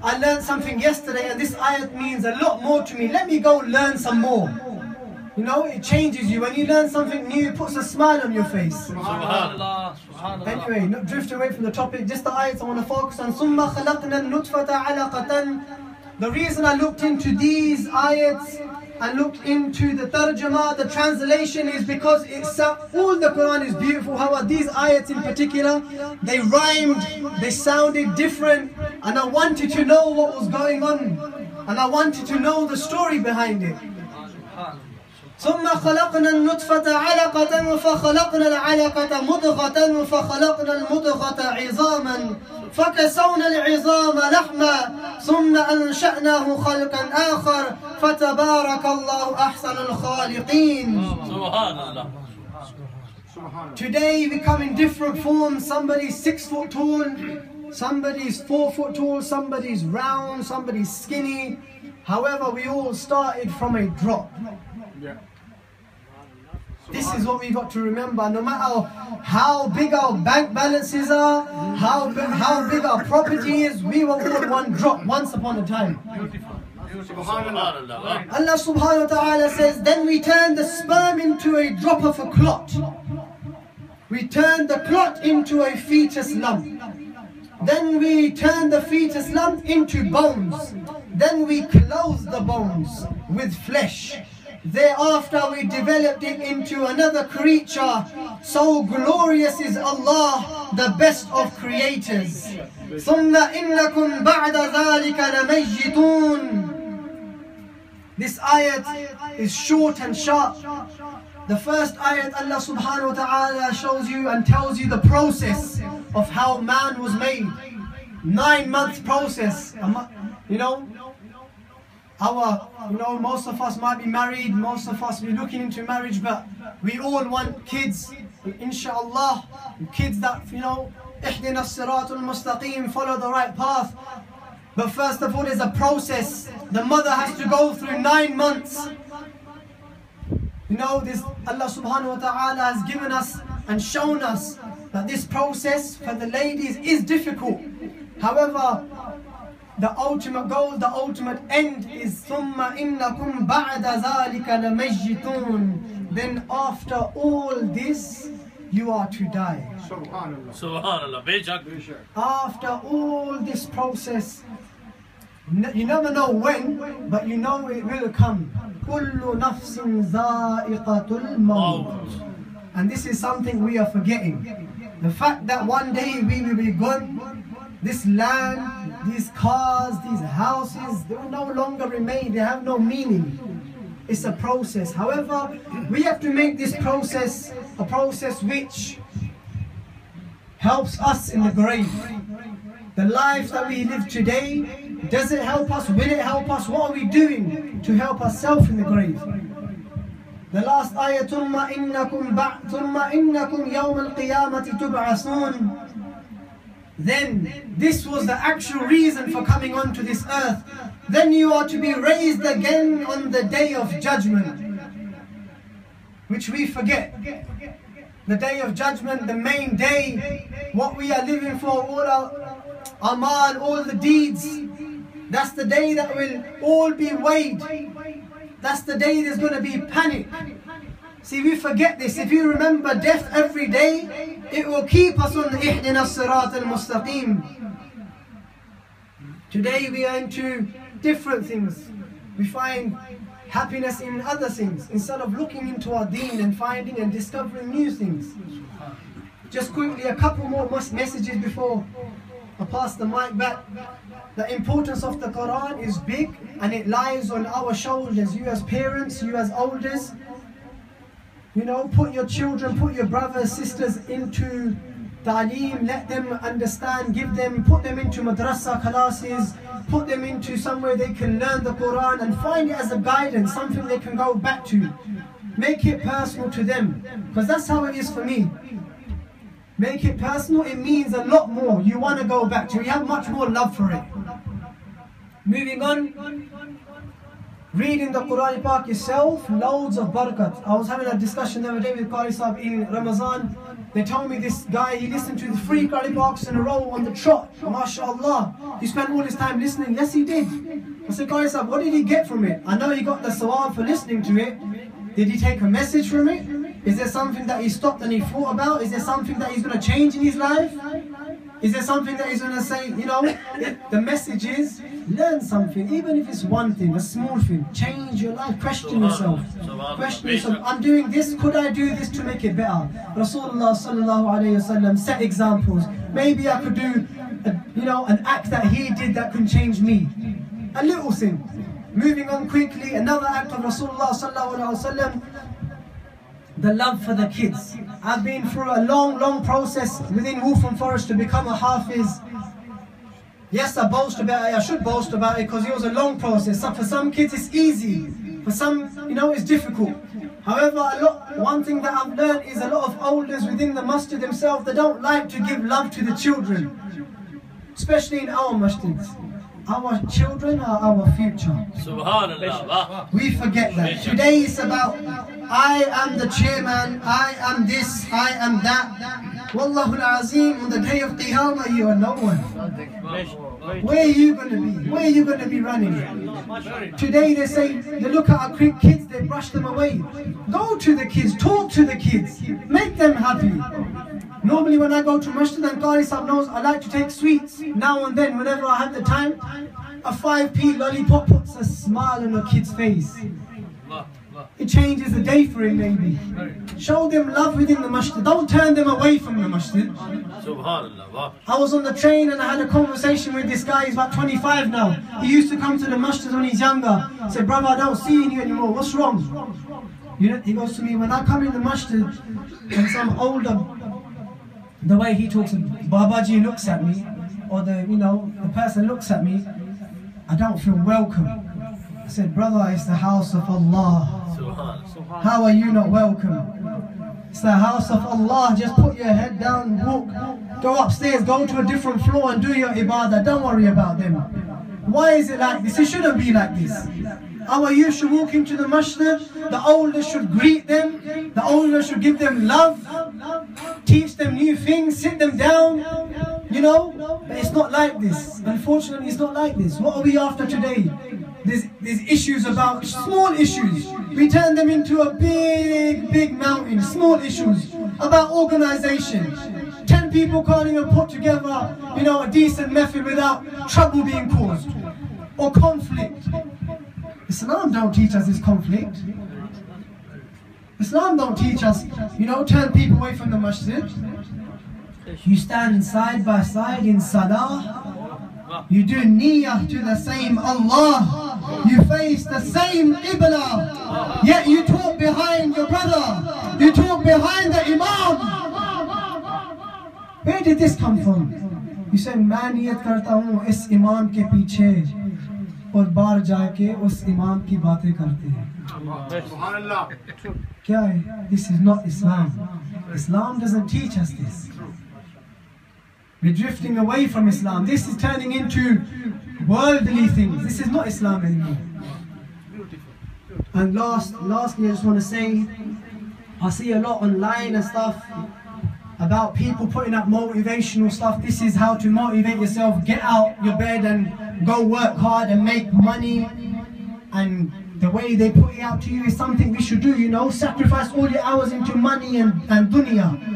I learned something yesterday and this ayat means a lot more to me. Let me go learn some more. You know, it changes you. When you learn something new, it puts a smile on your face. Subhanallah. Subhanallah. Anyway, not drift away from the topic, just the ayats I want to focus on. ثُمَّ خَلَقْنَا النُّطْفَةَ عَلَقَةً. The reason I looked into these ayats and looked into the tarjama, the translation, is because all the Quran is beautiful. However, these ayats in particular, they rhymed, they sounded different, and I wanted to know what was going on, and I wanted to know the story behind it. ثم خلقنا النطفة علقة فخلقنا العلقة مضغة فخلقنا المضغة عظاما فكسونا العظام لحما ثم أنشأناه خلقا آخر فتبارك الله أحسن الخالقين. Subhanallah. Today we come in different forms. Somebody's 6 foot tall, somebody's 4 foot tall, somebody's round, somebody's skinny. However, we all started from a drop. This is what we got to remember. No matter how big our bank balances are, how big our property is, we were all one drop once upon a time. Allah subhanahu wa ta'ala says, then we turned the sperm into a drop of a clot. We turned the clot into a fetus lump. Then we turned the fetus lump into bones. Then we clothed the bones with flesh. Thereafter we developed it into another creature. So glorious is Allah, the best of creators. ثُمَّ إِنَّكُمْ بَعْدَ ذَلِكَ لَمَيِّتُونَ. This ayat is short and sharp. The first ayat, Allah subhanahu wa ta'ala shows you and tells you the process of how man was made. 9-month process. You know, most of us might be married, most of us be looking into marriage, but we all want kids, inshallah, kids that, you know, اهدنا الصراط المستقيم, follow the right path. But first of all, there's a process. The mother has to go through 9 months. You know, this Allah subhanahu wa ta'ala has given us and shown us that this process for the ladies is difficult. However, the ultimate goal, the ultimate end is ثُمَّ إِنَّكُمْ بَعْدَ ذَلِكَ لَمَيِّتُونَ. Then after all this, you are to die. Subhanallah. Subhanallah. After all this process, you never know when, but you know it will come. كُلُّ نَفْسٍ ذَائِقَةُ الْمَوْتِ. And this is something we are forgetting. The fact that one day we will be gone, this land, these cars, these houses, they will no longer remain, they have no meaning. It's a process. However, we have to make this process a process which helps us in the grave. The life that we live today, does it help us? Will it help us? What are we doing to help ourselves in the grave? The last ayah, ثُمَّ إِنَّكُمْ يَوْمَ الْقِيَامَةِ تُبْعَثُونَ. Then, this was the actual reason for coming onto this earth. Then you are to be raised again on the day of judgment, which we forget. The day of judgment, the main day, what we are living for, all our amal, all the deeds. That's the day that will all be weighed. That's the day there's going to be panic. See, we forget this. If you remember death every day, it will keep us on the اهدنا الصراط المستقيم. Today we are into different things. We find happiness in other things instead of looking into our deen and finding and discovering new things. Just quickly, a couple more messages before I pass the mic back. The importance of the Quran is big and it lies on our shoulders. You as parents, you as elders, you know, put your children, put your brothers, sisters into ta'aleem, let them understand, put them into madrasa classes, put them into somewhere they can learn the Quran and find it as a guidance, something they can go back to. Make it personal to them, because that's how it is for me. Make it personal, it means a lot more. You want to go back to it, you have much more love for it. Moving on, reading the Quran Pak yourself, loads of barakat. I was having a discussion the other day with Qari Sahib in Ramadan. They told me this guy, he listened to the 3 Quranic books in a row on the trot. MashaAllah. He spent all his time listening. Yes, he did. I said, Qari Sahib, what did he get from it? I know he got the sawab for listening to it. Did he take a message from it? Is there something that he stopped and he thought about? Is there something that he's going to change in his life? Is there something that he's going to say, you know, the message is, learn something, even if it's one thing, a small thing. Change your life, question yourself. Question yourself, I'm doing this, could I do this to make it better? Rasulullah sallallahu alayhi wasallam set examples. Maybe I could do, an act that he did that could change me. A little thing. Moving on quickly, another act of Rasulullah sallallahu alayhi wasallam, the love for the kids. I've been through a long process within Wolfram Forest to become a Hafiz. Yes, I boast about it, I should boast about it because it was a long process. For some kids it's easy, for some, it's difficult. However, one thing that I've learned is a lot of elders within the masjid themselves, they don't like to give love to the children. Especially in our masjids. Our children are our future. Subhanallah. We forget that. Today it's about, I am the chairman, I am this, I am that. Wallahu al-Azim, on the day of Qiyamah you are no one. Where are you going to be? Where are you going to be running? Today they say, they look at our kids, they brush them away. Go to the kids, talk to the kids, make them happy. Normally when I go to masjid and Qari Sahib knows I like to take sweets. Now and then, whenever I have the time, a 5p lollipop puts a smile on a kid's face. It changes the day for him maybe. Show them love within the masjid. Don't turn them away from the masjid. Subhanallah. I was on the train and I had a conversation with this guy, he's about 25 now. He used to come to the masjid when he's younger. I said, brother, I don't see you anymore, what's wrong? He goes to me, when I come in the masjid and some older, the way he talks, Babaji looks at me, or the person looks at me, I don't feel welcome. I said, brother, it's the house of Allah. How are you not welcome? It's the house of Allah. Just put your head down, walk, go upstairs, go to a different floor and do your ibadah. Don't worry about them. Why is it like this? It shouldn't be like this. Our youth should walk into the masjid, the elders should greet them, the elders should give them love, teach them new things, sit them down, but it's not like this. Unfortunately, it's not like this. What are we after today? There's issues about small issues. We turn them into a big mountain. Small issues about organization. 10 people can't even put together, a decent method without trouble being caused or conflict. Islam don't teach us this conflict. Islam don't teach us, turn people away from the masjid. You stand side by side in salah. You do niyyah to the same Allah. You face the same qibla. Yet you talk behind your brother. You talk behind the imam. Where did this come from? You say, मैं नियत करता हूँ इस इमाम के पीछे और बाहर जाके उस इमाम की बातें करते हैं. क्या है? This is not Islam. Islam doesn't teach us this. We're drifting away from Islam. This is turning into worldly things. This is not Islam anymore. And lastly, I just want to say, I see a lot online and stuff about people putting up motivational stuff. This is how to motivate yourself. Get out your bed and go work hard and make money. And the way they put it out to you is something we should do, sacrifice all your hours into money and dunya.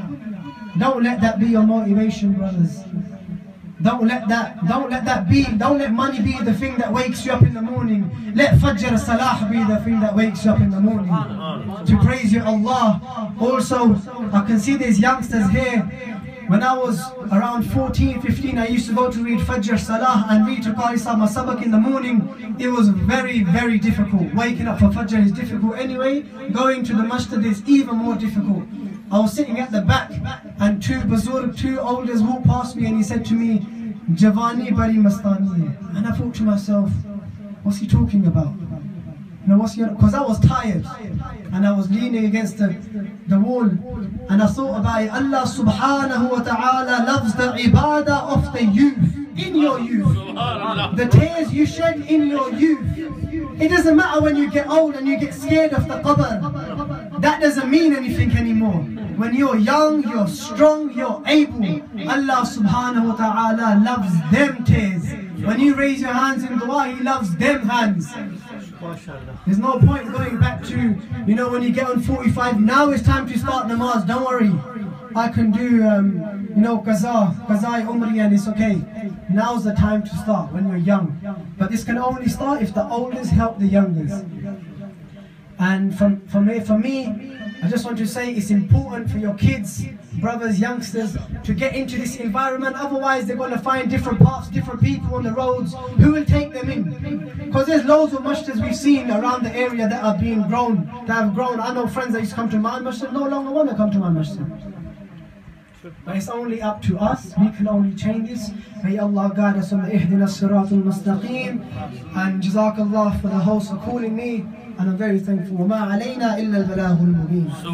Don't let that be your motivation, brothers. Don't let money be the thing that wakes you up in the morning. Let Fajr Salah be the thing that wakes you up in the morning to praise your Allah. Also, I can see these youngsters here. When I was around 14, 15, I used to go to read Fajr Salah and read to Qari Sahib Sabak in the morning. It was very, very difficult. Waking up for Fajr is difficult anyway. Going to the masjid is even more difficult. I was sitting at the back and two elders walked past me and he said to me, Javani bari mastani hai. And I thought to myself, what's he talking about? Because I was tired and I was leaning against the wall and I thought about it. Allah subhanahu wa ta'ala loves the ibadah of the youth, in your youth. The tears you shed in your youth. It doesn't matter when you get old and you get scared of the qabr. That doesn't mean anything anymore. when you're young, you're strong, you're able, Allah subhanahu wa ta'ala loves them tears. When you raise your hands in dua, He loves them hands. There's no point going back to, you know, when you get on 45, now it's time to start namaz, don't worry. I can do, you know, qaza, umri, and it's okay. Now's the time to start, when you're young. But this can only start if the elders help the youngers. And for me, I just want to say it's important for your kids, brothers, youngsters, to get into this environment. Otherwise, they're going to find different paths, different people on the roads. Who will take them in? Because there's loads of masjids we've seen around the area that are being grown, that have grown. I know friends that used to come to my masjid no longer want to come to my masjid. But it's only up to us. We can only change this. May Allah guide us on the ihdina as-siratul mustaqim. And jazakallah for the host for calling me. And I'm very thankful. وَمَا عَلَيْنَا إِلَّا الْبَلَاغُ الْمُبِينُ.